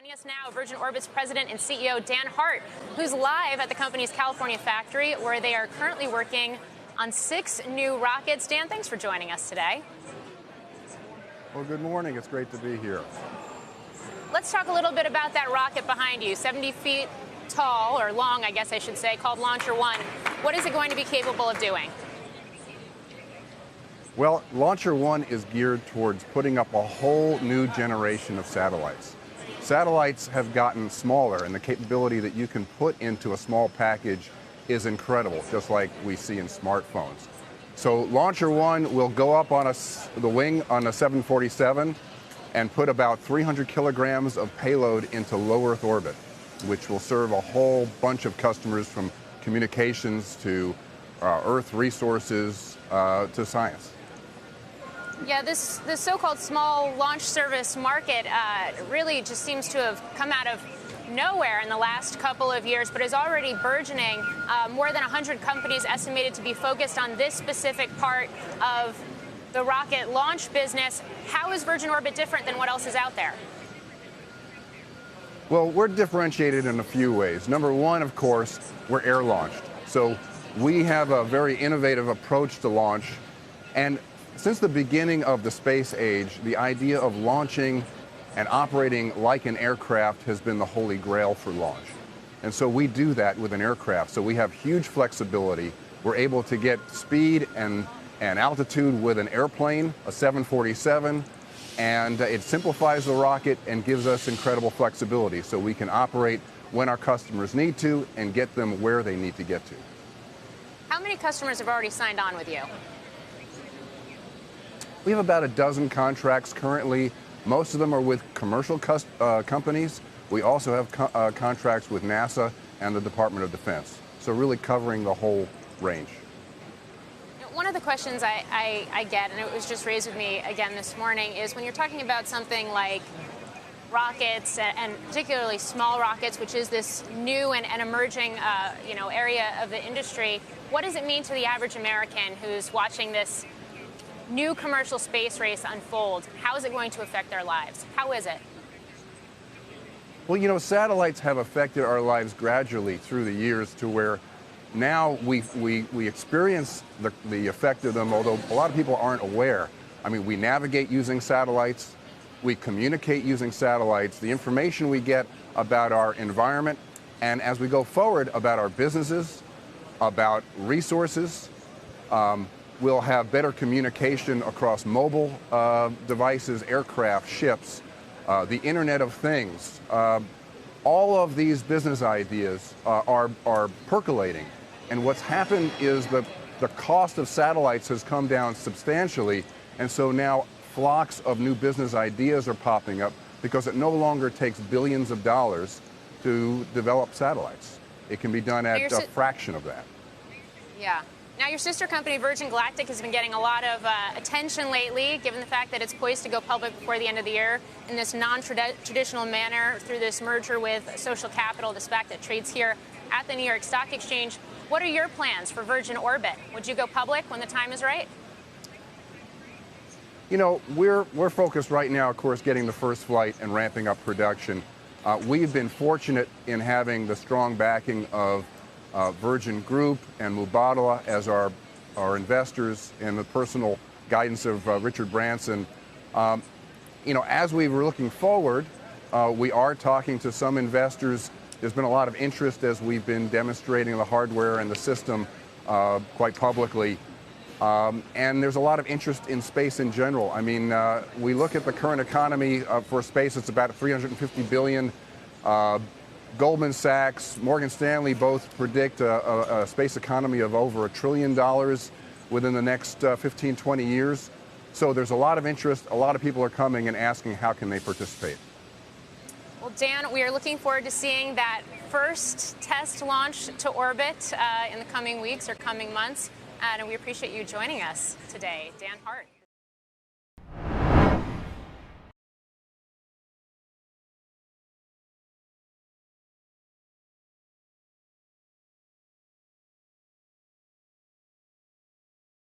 Joining us now, Virgin Orbit's president and CEO Dan Hart, who's live at the company's California factory, where they are currently working on 6 new rockets. Dan, thanks for joining us today. Well, good morning. It's great to be here. Let's talk a little bit about that rocket behind you, 70 feet tall, or long, I guess I should say, called Launcher 1. What is it going to be capable of doing? Well, Launcher 1 is geared towards putting up a whole new generation of satellites. Satellites have gotten smaller, and the capability that you can put into a small package is incredible, just like we see in smartphones. So Launcher 1 will go up on the wing on a 747 and put about 300 kilograms of payload into low Earth orbit, which will serve a whole bunch of customers, from communications to Earth resources to science. Yeah, this so-called small launch service market really just seems to have come out of nowhere in the last couple of years, but is already burgeoning. More than 100 companies estimated to be focused on this specific part of the rocket launch business. How is Virgin Orbit different than what else is out there? Well, we're differentiated in a few ways. Number one, of course, we're air-launched. So we have a very innovative approach to launch. And since the beginning of the space age, the idea of launching and operating like an aircraft has been the holy grail for launch. And so we do that with an aircraft. So we have huge flexibility. We're able to get speed and altitude with an airplane, a 747, and it simplifies the rocket and gives us incredible flexibility, so we can operate when our customers need to and get them where they need to get to. How many customers have already signed on with you? We have about a dozen contracts currently. Most of them are with commercial companies. We also have contracts with NASA and the Department of Defense. So really covering the whole range. One of the questions I get, and it was just raised with me again this morning, is when you're talking about something like rockets, and particularly small rockets, which is this new and emerging area of the industry, what does it mean to the average American who's watching this new commercial space race unfold? How is it going to affect their lives? How is it? Well, you know, satellites have affected our lives gradually through the years to where now we experience the effect of them, although a lot of people aren't aware. I mean, we navigate using satellites, we communicate using satellites, the information we get about our environment, and as we go forward about our businesses, about resources, we'll have better communication across mobile devices, aircraft, ships, the Internet of Things. All of these business ideas are percolating. And what's happened is the cost of satellites has come down substantially. And so now flocks of new business ideas are popping up because it no longer takes billions of dollars to develop satellites. It can be done at a fraction of that. Yeah. Now, your sister company, Virgin Galactic, has been getting a lot of attention lately, given the fact that it's poised to go public before the end of the year in this non-traditional manner through this merger with Social Capital, this fact that trades here at the New York Stock Exchange. What are your plans for Virgin Orbit? Would you go public when the time is right? You know, we're focused right now, of course, getting the first flight and ramping up production. We've been fortunate in having the strong backing of Virgin Group and Mubadala as our investors, and the personal guidance of Richard Branson. You know, as we were looking forward, we are talking to some investors. There's been a lot of interest as we've been demonstrating the hardware and the system quite publicly. And there's a lot of interest in space in general. I mean, we look at the current economy for space, it's about $350 billion. Goldman Sachs, Morgan Stanley both predict a space economy of over $1 trillion within the next 15, 20 years. So there's a lot of interest. A lot of people are coming and asking how can they participate. Well, Dan, we are looking forward to seeing that first test launch to orbit in the coming weeks or coming months. And we appreciate you joining us today, Dan Hart.